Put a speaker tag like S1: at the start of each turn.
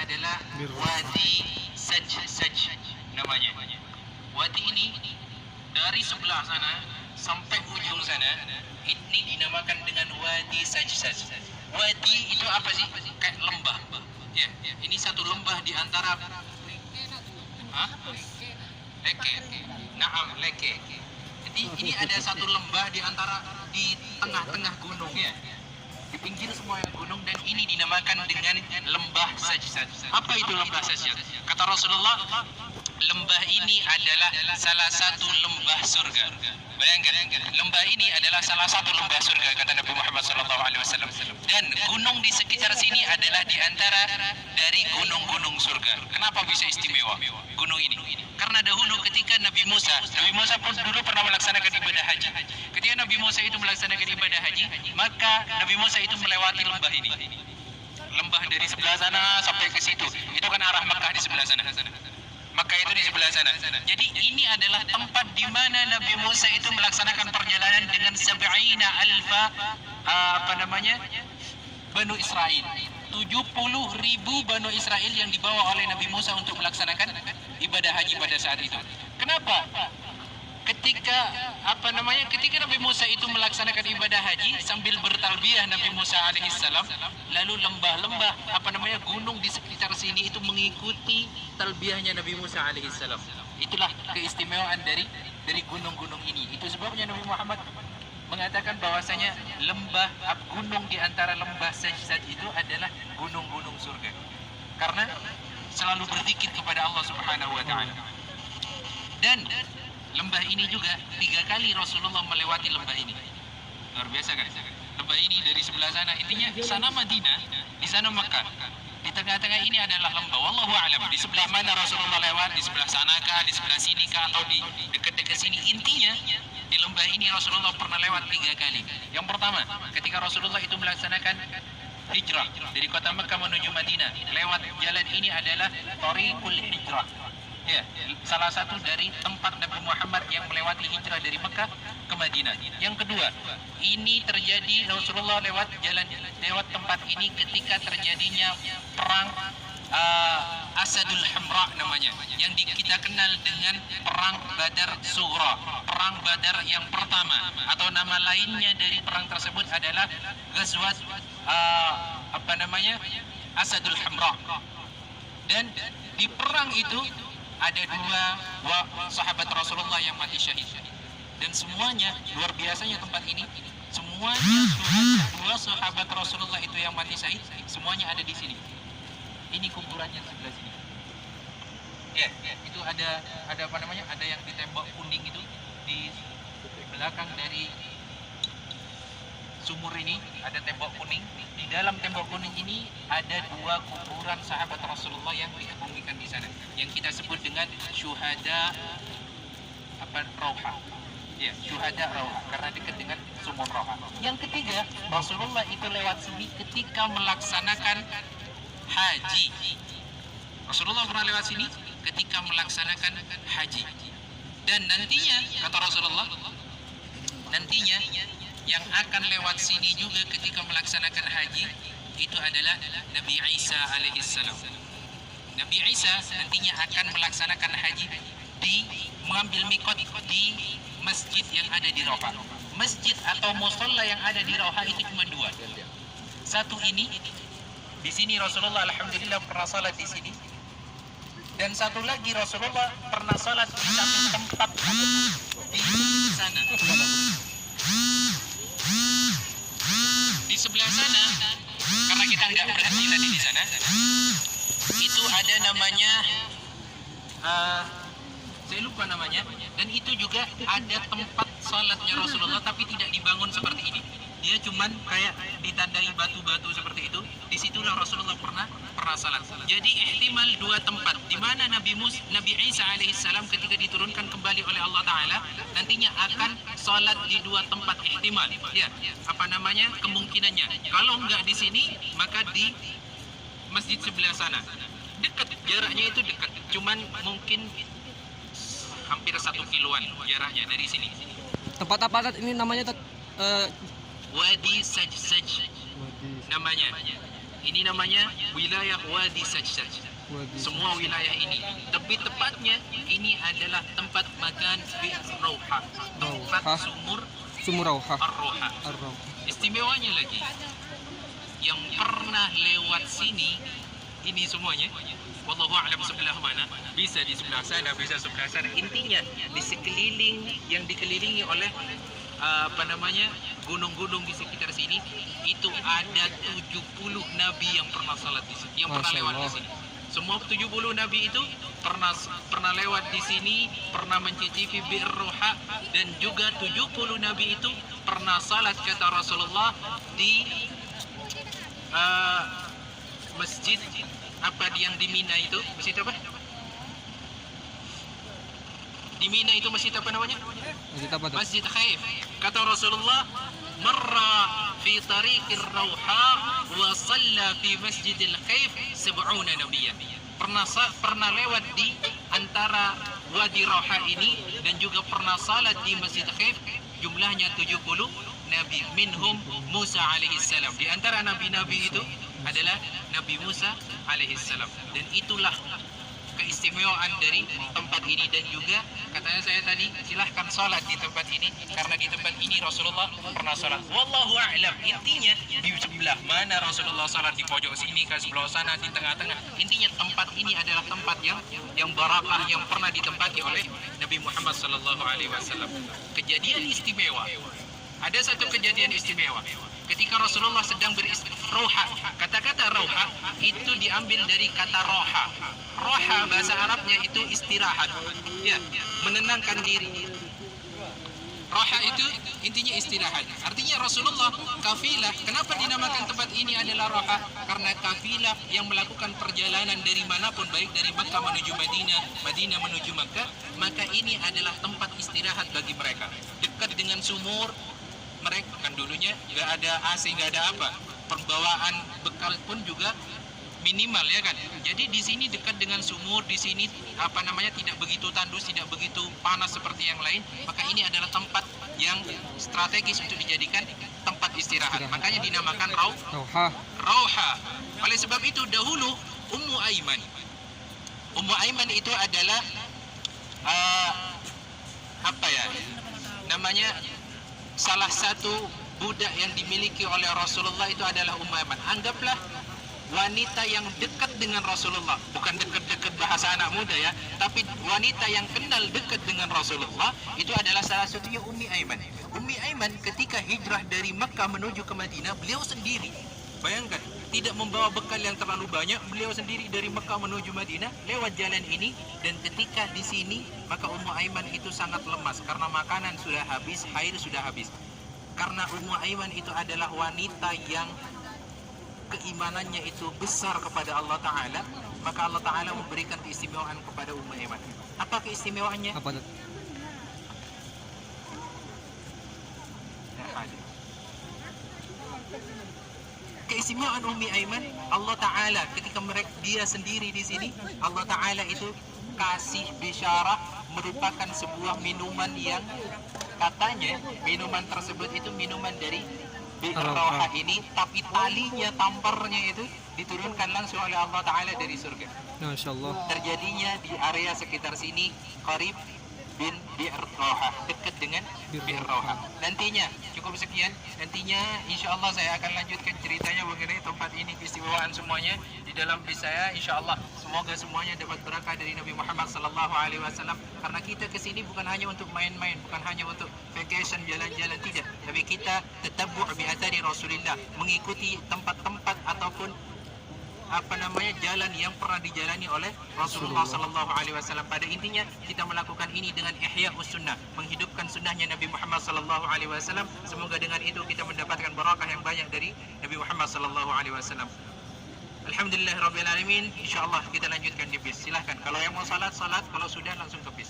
S1: adalah Wadi Saj namanya. Wadi ini dari sebelah sana sampai ujung sana ini dinamakan dengan Wadi Saj. Wadi itu apa sih? Kayak lembah. Ya, ini satu lembah di antara Leke. Naam, Leke. Jadi ini ada satu lembah di tengah-tengah gunung ya. Di pinggir semua gunung, dan ini dinamakan dengan lembah Sajjad. Apa itu lembah Sajjad? Kata Rasulullah, lembah ini adalah salah satu lembah surga. Bayangkan, lembah ini adalah salah satu lembah surga, kata Nabi Muhammad SAW. Dan gunung di sekitar sini adalah di antara dari gunung-gunung surga. Kenapa bisa istimewa gunung ini? Karena dahulu ketika Nabi Musa pun dulu pernah melaksanakan ibadah haji. Ketika Nabi Musa itu melaksanakan ibadah haji, maka Nabi Musa itu melewati lembah ini. Lembah dari sebelah sana sampai ke situ. Itu kan arah Makkah di sebelah sana. Makkah itu di sebelah sana. Jadi ini adalah tempat di mana Nabi Musa itu melaksanakan perjalanan dengan 70 alfa Banu Israel. 70.000 Banu Israel yang dibawa oleh Nabi Musa untuk melaksanakan ibadah haji pada saat itu. Kenapa? Ketika Nabi Musa itu melaksanakan ibadah haji sambil bertalbiyah Nabi Musa alaihissalam, lalu lembah-lembah gunung di sekitar sini itu mengikuti talbiyahnya Nabi Musa alaihissalam. Itulah keistimewaan dari gunung-gunung ini. Itu sebabnya Nabi Muhammad mengatakan bahwasanya gunung di antara lembah Sajjad itu adalah gunung-gunung surga. Karena selalu berzikir kepada Allah Subhanahu wa taala. Dan lembah ini juga 3 kali Rasulullah melewati lembah ini. Luar biasa kan? Lembah ini dari sebelah sana, intinya sana Madinah, di sana Makkah. Di tengah-tengah ini adalah lembah. Wallahu a'lam. Di sebelah mana Rasulullah lewat? Di sebelah sana kah? Di sebelah sini kah? Atau di dekat-dekat sini? Intinya di lembah ini Rasulullah pernah lewat 3 kali. Yang pertama, ketika Rasulullah itu melaksanakan hijrah dari kota Makkah menuju Madinah, lewat jalan ini adalah Thariqul Hijrah. Ya, salah satu dari tempat Nabi Muhammad yang melewati hijrah dari Mekah ke Madinah. Yang kedua, ini terjadi Rasulullah lewat tempat ini ketika terjadinya perang Asadul Hamra namanya, yang kita kenal dengan perang Badar Sughra, perang Badar yang pertama, atau nama lainnya dari perang tersebut adalah Ghazwat Asadul Hamra. Dan di perang itu ada 2 sahabat Rasulullah yang mati syahid. Dan semuanya, luar biasanya tempat ini, semuanya 2 sahabat Rasulullah itu yang mati syahid, semuanya ada di sini. Ini kuburannya sebelah sini. Ya, itu ada yang ditembak kuning itu di belakang dari sumur ini ada tembok kuning. Di dalam tembok kuning ini ada 2 kuburan sahabat Rasulullah yang dikebumikan di sana, yang kita sebut dengan syuhada Rauha. Ya, syuhada Rauha, karena dekat dengan sumur Rauha. Yang ketiga, Rasulullah itu lewat sini ketika melaksanakan haji. Rasulullah pernah lewat sini ketika melaksanakan haji. Dan nantinya, kata Rasulullah, yang akan lewat sini juga ketika melaksanakan haji itu adalah Nabi Isa alaihissalam. Nabi Isa nantinya akan melaksanakan haji mengambil mikot di masjid yang ada di Rauha. Masjid atau musalla yang ada di Rauha itu cuma 2. Satu ini, di sini Rasulullah alhamdulillah pernah salat di sini. Dan satu lagi Rasulullah pernah salat di satu tempat di sana. Di sebelah sana, karena kita nggak berhenti tadi di sana, itu ada namanya, saya lupa namanya, dan itu juga ada tempat salatnya Rasulullah, tapi tidak dibangun seperti ini. Dia cuman kayak ditandai batu-batu seperti itu. Disitulah Rasulullah pernah salat. Jadi ihtimal 2 tempat di mana Nabi Isa alaihissalam ketika diturunkan kembali oleh Allah Taala nantinya akan salat di 2 tempat ihtimal. Ya, kemungkinannya. Kalau enggak di sini, maka di masjid sebelah sana. Dekat, jaraknya itu dekat. Cuman mungkin hampir 1 kiloan jaraknya dari sini.
S2: Tempat apa ini namanya?
S1: Wadi Saj namanya. Ini namanya wilayah Wadi Sajjaj. Semua wilayah ini. Lebih tepatnya ini adalah tempat makan Bi'r Rauha, tempat sumur
S2: Rauha.
S1: Ar-Rauha. Istimewanya lagi, yang pernah lewat sini ini semuanya, wallahu a'lam sebelah mana, bisa di sebelah sana, bisa sebelah sana. Intinya di sekeliling yang dikelilingi oleh gunung-gunung di sekitar sini, itu ada 70 nabi yang pernah salat di sini, yang pernah lewat di sini. Semua 70 nabi itu pernah lewat di sini, pernah mencicipi Bi'r Rauha, dan juga 70 nabi itu pernah salat kata Rasulullah di masjid apa yang di Mina itu, masjid apa? Di Mina itu masjid apa namanya?
S2: Masjid apa tuh?
S1: Masjid Khaif. Kata Rasulullah, marra fi tariqir Rauha wa shalla fi masjidil Khaif 70 nabiyyan. Pernah lewat di antara Wadi Rauha ini dan juga pernah salat di Masjid Khaif, jumlahnya 70 nabi, minhum Musa alaihi salam. Di antara nabi-nabi itu adalah Nabi Musa alaihi salam. Dan itulah keistimewaan dari tempat ini. Dan juga katanya saya tadi, silahkan sholat di tempat ini, karena di tempat ini Rasulullah pernah sholat. Wallahu a'lam. Intinya di sebelah mana Rasulullah sholat, di pojok sini ke sebelah sana, di tengah-tengah. Intinya tempat ini adalah tempat yang barakah, yang pernah ditempati oleh Nabi Muhammad sallallahu alaihi wasallam. Kejadian istimewa. Ada satu kejadian istimewa ketika Rasulullah sedang Rauha. Kata-kata Rauha itu diambil dari kata roha. Roha bahasa Arabnya itu istirahat, ya, menenangkan diri. Roha itu intinya istirahat. Artinya Rasulullah kafilah. Kenapa dinamakan tempat ini adalah Roha? Karena kafilah yang melakukan perjalanan dari manapun, baik dari Makkah menuju Madinah, Madinah menuju Makkah, maka ini adalah tempat istirahat bagi mereka. Dekat dengan sumur. Mereka kan dulunya nggak ada AC, nggak ada apa, pembawaan bekal pun juga minimal, ya kan. Jadi di sini dekat dengan sumur, di sini tidak begitu tandus, tidak begitu panas seperti yang lain. Maka ini adalah tempat yang strategis untuk dijadikan tempat istirahat. Makanya dinamakan Rauha. Oleh sebab itu dahulu Ummu Aiman itu adalah salah satu budak yang dimiliki oleh Rasulullah. Itu adalah Ummu Aiman. Anggaplah wanita yang dekat dengan Rasulullah, bukan dekat-dekat bahasa anak muda ya, tapi wanita yang kenal dekat dengan Rasulullah. Itu adalah salah satunya Ummi Aiman. Ummi Aiman ketika hijrah dari Makkah menuju ke Madinah, beliau sendiri, bayangkan, tidak membawa bekal yang terlalu banyak. Beliau sendiri dari Makkah menuju Madinah lewat jalan ini. Dan ketika di sini, maka Ummu Aiman itu sangat lemas karena makanan sudah habis, air sudah habis. Karena Ummu Aiman itu adalah wanita yang keimanannya itu besar kepada Allah Ta'ala, maka Allah Ta'ala memberikan keistimewaan kepada Ummu Aiman. Apa keistimewaannya?
S2: Apa itu?
S1: Keistimewaan Ummi Aiman, Allah Ta'ala ketika dia sendiri di sini, Allah Ta'ala itu kasih bisyarah merupakan sebuah minuman yang katanya minuman tersebut itu minuman dari Bi'r Rauha ini, tapi talinya, tamparnya itu diturunkan langsung oleh Allah Ta'ala dari surga.
S2: Masya Allah.
S1: Terjadinya di area sekitar sini, qarib bin Bi'r Rauha, dekat dengan Bi'r Rauha. Nantinya, cukup sekian. Nantinya insya Allah saya akan lanjutkan ceritanya mengenai tempat ini, keistimewaan semuanya di dalam bis saya. Insya Allah semoga semuanya dapat berkah dari Nabi Muhammad sallallahu alaihi wasallam. Karena kita kesini bukan hanya untuk main-main, bukan hanya untuk vacation, jalan-jalan, tidak, tapi kita tatabbu' bi athari Rasulillah, mengikuti tempat-tempat ataupun jalan yang pernah dijalani oleh Rasulullah sallallahu alaihi wasallam. Pada intinya kita melakukan ini dengan ihya'us sunnah, menghidupkan sunnahnya Nabi Muhammad sallallahu alaihi wasallam. Semoga dengan itu kita mendapatkan barakah yang banyak dari Nabi Muhammad sallallahu alaihi wasallam. Alhamdulillahirabbil alamin. Insyaallah kita lanjutkan di bis. Silahkan kalau yang mau salat, kalau sudah langsung ke bis.